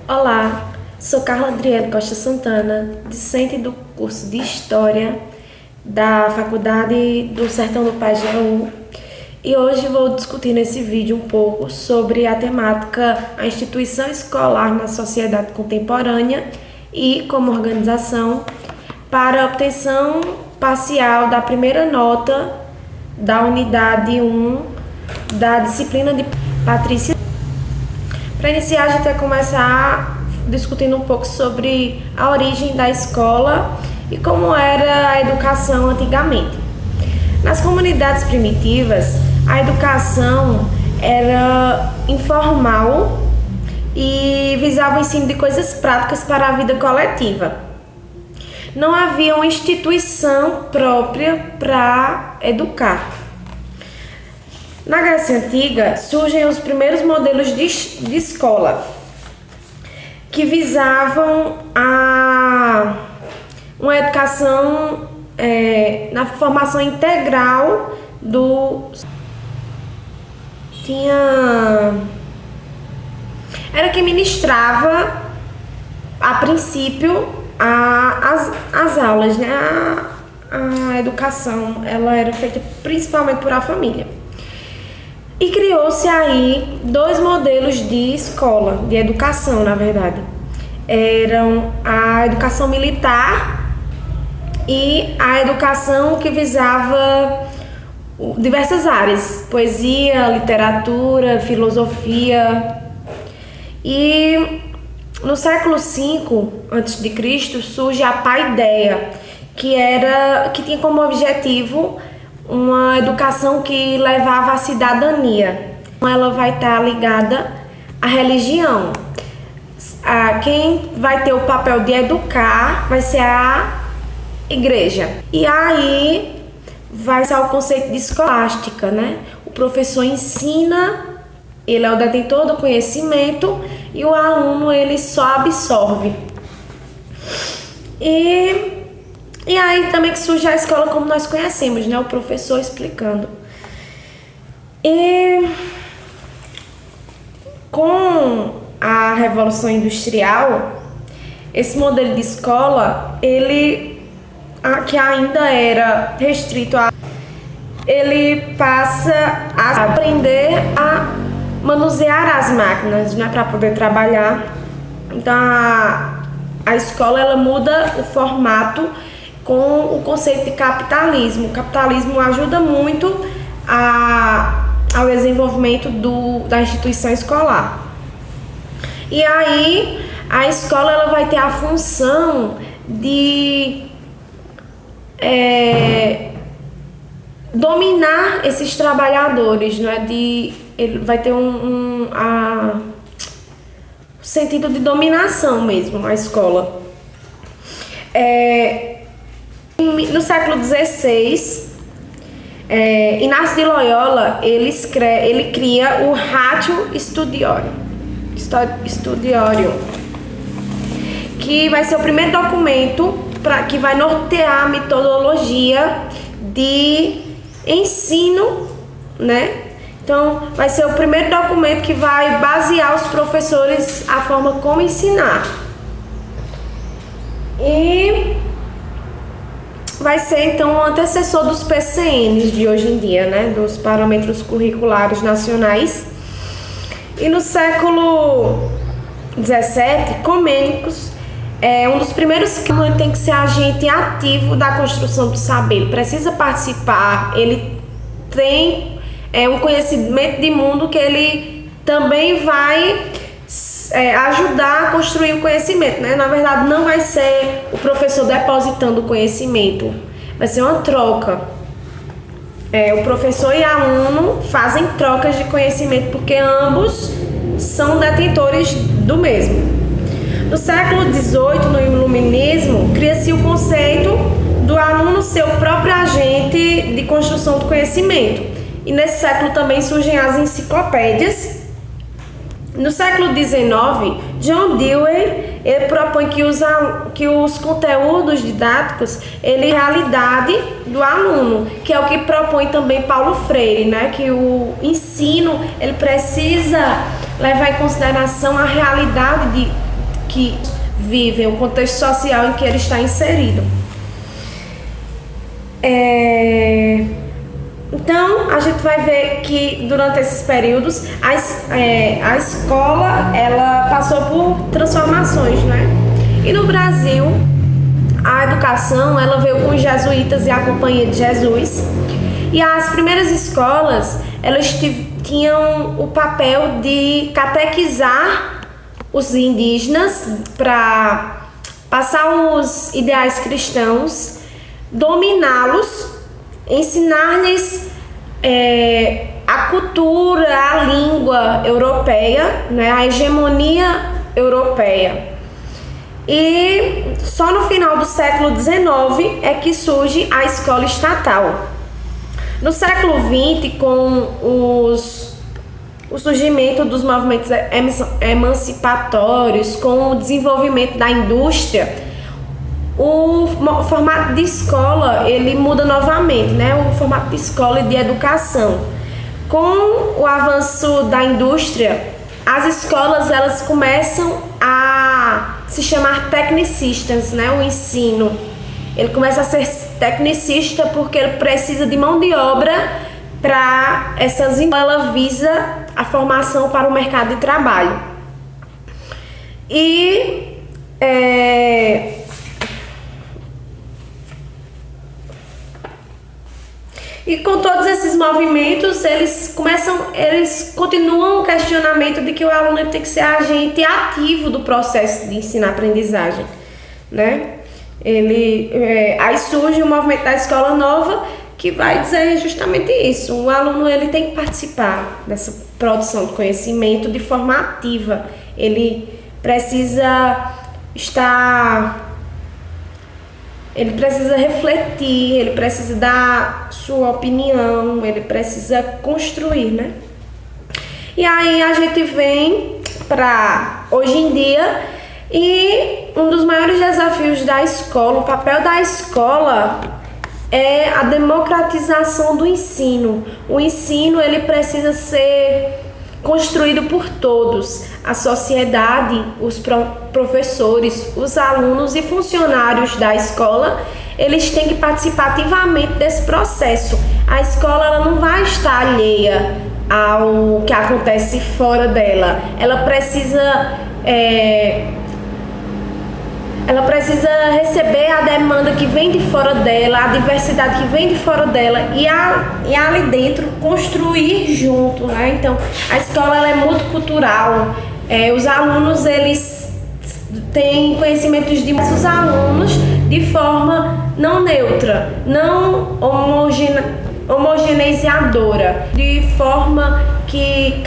Olá, sou Carla Adriele Costa Santana, discente do curso de História da Faculdade do Sertão do Pajeú, e hoje vou discutir nesse vídeo um pouco sobre a temática a instituição escolar na sociedade contemporânea e como organização para a obtenção parcial da primeira nota da unidade 1 da disciplina de Patrícia. Para iniciar, a gente vai começar discutindo um pouco sobre a origem da escola e como era a educação antigamente. Nas comunidades primitivas, a educação era informal e visava o ensino de coisas práticas para a vida coletiva. Não havia uma instituição própria para educar. Na Grécia Antiga, surgem os primeiros modelos de escola, que visavam uma educação na formação integral era que ministrava, a princípio, as aulas, né? A educação, ela era feita principalmente por a família. E criou-se aí dois modelos de escola, de educação, na verdade. Eram a educação militar e a educação que visava diversas áreas: poesia, literatura, filosofia. E no século V a.C. surge a paideia, que tinha como objetivo uma educação que levava à cidadania. Ela vai estar ligada à religião. Quem vai ter o papel de educar vai ser a igreja. E aí vai ser o conceito de escolástica, né? O professor ensina, ele é o detentor do conhecimento e o aluno, ele só absorve. E aí também que surge a escola como nós conhecemos, né? O professor explicando. E com a Revolução Industrial, esse modelo de escola, que ainda era restrito ele passa a aprender a manusear as máquinas, né? Para poder trabalhar. Então a escola, ela muda o formato com o conceito de capitalismo. O capitalismo ajuda muito ao desenvolvimento da instituição escolar. E aí a escola, ela vai ter a função de dominar esses trabalhadores, não é? Ele vai ter um sentido de dominação mesmo, a escola. No século XVI, Inácio de Loyola, ele cria o Ratio Studiorum, que vai ser o primeiro documento que vai nortear a metodologia de ensino, né? Então, vai ser o primeiro documento que vai basear os professores a forma como ensinar. E vai ser, então, o antecessor dos PCNs de hoje em dia, né? Dos parâmetros curriculares nacionais. E no século XVII, Comênicos é um dos primeiros que tem que ser agente ativo da construção do saber. Ele precisa participar, ele tem um conhecimento de mundo que ele também vai ajudar a construir o conhecimento, né? Na verdade, não vai ser o professor depositando o conhecimento, vai ser uma troca. O professor e aluno fazem trocas de conhecimento porque ambos são detentores do mesmo. No século XVIII, no Iluminismo, cria-se o conceito do aluno ser o próprio agente de construção do conhecimento. E nesse século também surgem as enciclopédias. No século XIX, John Dewey, ele propõe que os conteúdos didáticos, ele é a realidade do aluno, que é o que propõe também Paulo Freire, né? Que o ensino, ele precisa levar em consideração a realidade que vivem, o contexto social em que ele está inserido. Então, a gente vai ver que durante esses períodos a escola ela passou por transformações, né? E no Brasil, a educação ela veio com os jesuítas e a Companhia de Jesus. E as primeiras escolas elas tinham o papel de catequizar os indígenas para passar os ideais cristãos, dominá-los, ensinar-lhes a cultura, a língua europeia, né, a hegemonia europeia. E só no final do século XIX é que surge a escola estatal. No século XX, com o surgimento dos movimentos emancipatórios, com o desenvolvimento da indústria, o formato de escola ele muda novamente, né? O formato de escola e de educação. Com o avanço da indústria, as escolas elas começam a se chamar tecnicistas, né? O ensino ele começa a ser tecnicista porque ele precisa de mão de obra para essas empresas. Ela visa a formação para o mercado de trabalho. E com todos esses movimentos, eles continuam o questionamento de que o aluno tem que ser agente ativo do processo de ensino-aprendizagem, né? Aí surge o movimento da escola nova, que vai dizer justamente isso. O aluno ele tem que participar dessa produção de conhecimento de forma ativa. Ele precisa refletir, ele precisa dar sua opinião, ele precisa construir, né? E aí a gente vem para hoje em dia, e um dos maiores desafios da escola, o papel da escola é a democratização do ensino. O ensino ele precisa ser construído por todos, a sociedade, os professores, os alunos e funcionários da escola, eles têm que participar ativamente desse processo. A escola ela não vai estar alheia ao que acontece fora dela. Ela precisa receber a demanda que vem de fora dela, a diversidade que vem de fora dela e ali dentro construir junto, né? Então, a escola ela é multicultural. Os alunos, eles têm conhecimentos de muitos alunos de forma não neutra, não homogeneizadora, de forma que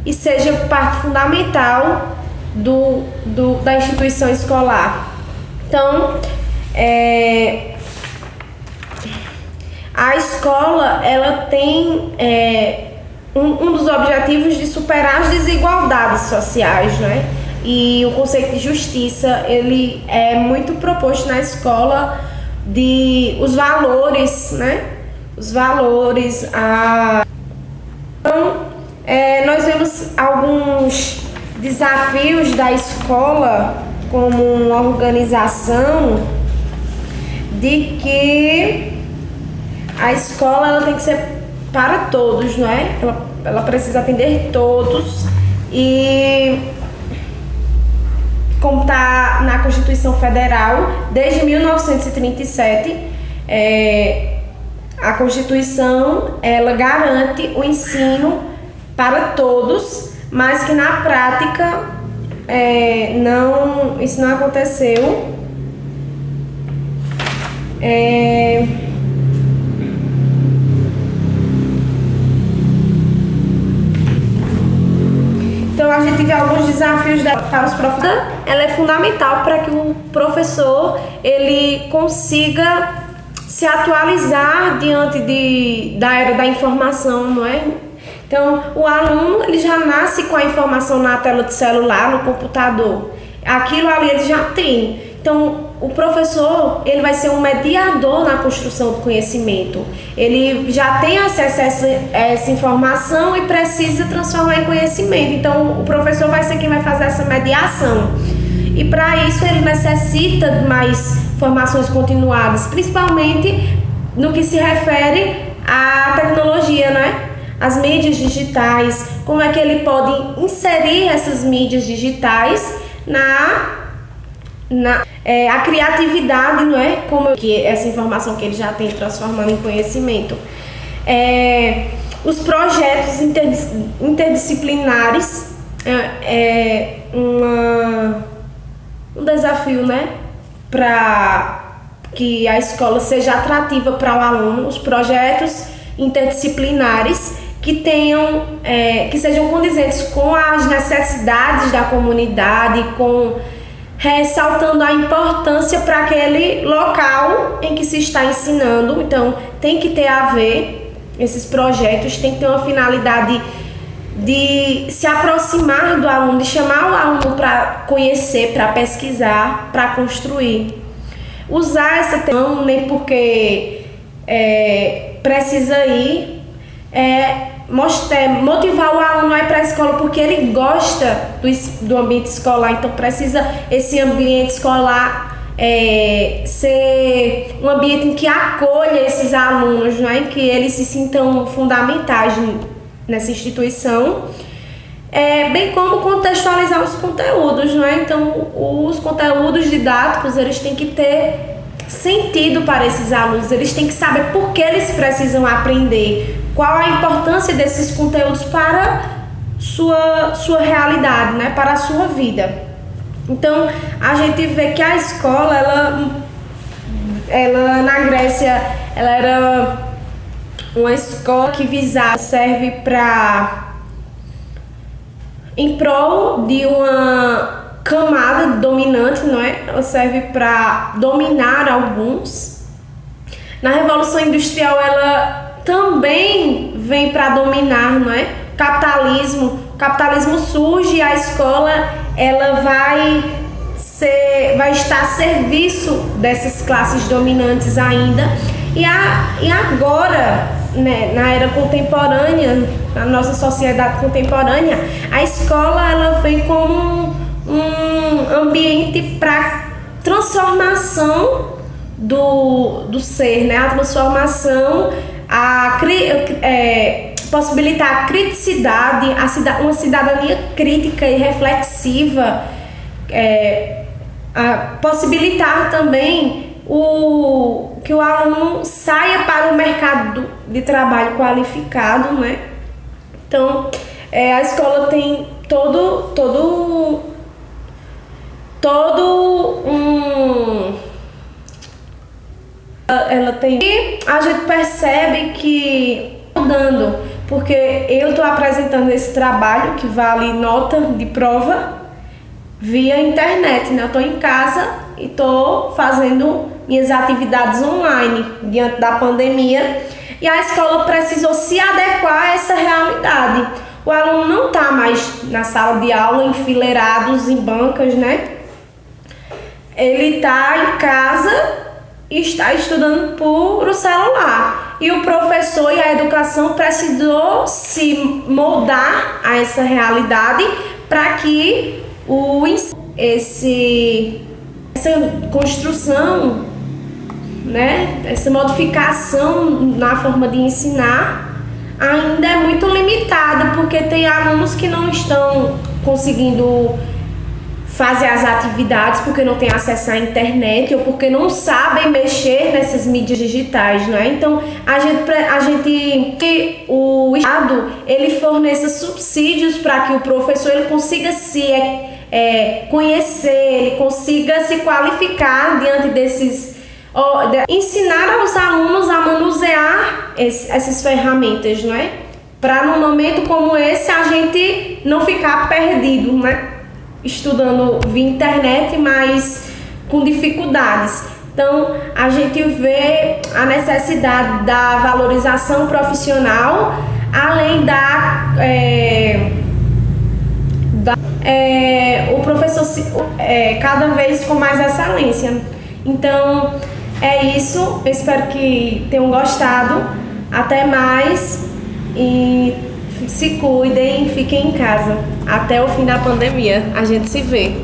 e seja parte fundamental da instituição escolar. Então, a escola ela tem um dos objetivos de superar as desigualdades sociais, né? E o conceito de justiça ele é muito proposto na escola, de os valores, né? Os valores. Então, nós vemos alguns desafios da escola como uma organização, de que a escola ela tem que ser para todos, não é? Ela precisa atender todos, e como está na Constituição Federal, desde 1937, a Constituição ela garante o ensino para todos, mas que na prática isso não aconteceu. Então a gente vê alguns desafios para os professores. Ela é fundamental para que o professor ele consiga se atualizar diante da era da informação, não é? Então, o aluno ele já nasce com a informação na tela do celular, no computador. Aquilo ali ele já tem. Então, o professor ele vai ser um mediador na construção do conhecimento. Ele já tem acesso a essa informação e precisa transformar em conhecimento. Então, o professor vai ser quem vai fazer essa mediação. E para isso ele necessita de mais formações continuadas, principalmente no que se refere à tecnologia, né? As mídias digitais, como é que ele pode inserir essas mídias digitais a criatividade, não é? Como que essa informação que ele já tem transformando em conhecimento. Os projetos interdisciplinares um desafio, né? Para que a escola seja atrativa para o aluno, os projetos interdisciplinares que sejam condizentes com as necessidades da comunidade, ressaltando a importância para aquele local em que se está ensinando. Então, tem que ter a ver, esses projetos tem que ter uma finalidade de se aproximar do aluno, de chamar o aluno para conhecer, para pesquisar, para construir. Usar essa tecnologia nem porque precisa ir, motivar o aluno a ir para a escola porque ele gosta do ambiente escolar. Então precisa esse ambiente escolar ser um ambiente em que acolha esses alunos, não é? Em que eles se sintam fundamentais nessa instituição, bem como contextualizar os conteúdos, não é? Então os conteúdos didáticos eles têm que ter sentido para esses alunos, eles têm que saber por que eles precisam aprender, qual a importância desses conteúdos para sua realidade, né? Para a sua vida. Então a gente vê que a escola, ela na Grécia, ela era uma escola que serve em prol de uma camada dominante, não é? Ela serve para dominar alguns. Na Revolução Industrial, ela também vem para dominar, não é? O capitalismo surge e a escola ela vai estar a serviço dessas classes dominantes ainda. E agora, né, na era contemporânea, na nossa sociedade contemporânea, a escola ela vem como um ambiente para transformação do ser, né? A transformação, possibilitar a criticidade, uma cidadania crítica e reflexiva, possibilitar também que o aluno saia para o mercado de trabalho qualificado, né? Então, a escola tem ela tem, e a gente percebe que mudando, porque eu estou apresentando esse trabalho que vale nota de prova via internet, né? Eu estou em casa e estou fazendo minhas atividades online diante da pandemia, e a escola precisou se adequar a essa realidade. O aluno não está mais na sala de aula enfileirados em bancas, né? Ele está em casa e está estudando por o celular. E o professor e a educação precisou se moldar a essa realidade para que essa construção, né, essa modificação na forma de ensinar ainda é muito limitada, porque tem alunos que não estão conseguindo fazer as atividades porque não têm acesso à internet ou porque não sabem mexer nessas mídias digitais, não é? Então o Estado ele forneça subsídios para que o professor ele consiga se conhecer, ele consiga se qualificar diante desses, ensinar aos alunos a manusear essas ferramentas, não é? Para num momento como esse a gente não ficar perdido, né? Estudando via internet, mas com dificuldades. Então, a gente vê a necessidade da valorização profissional, além o professor cada vez com mais excelência. Então, é isso. Eu espero que tenham gostado. Até mais e se cuidem, fiquem em casa. Até o fim da pandemia. A gente se vê.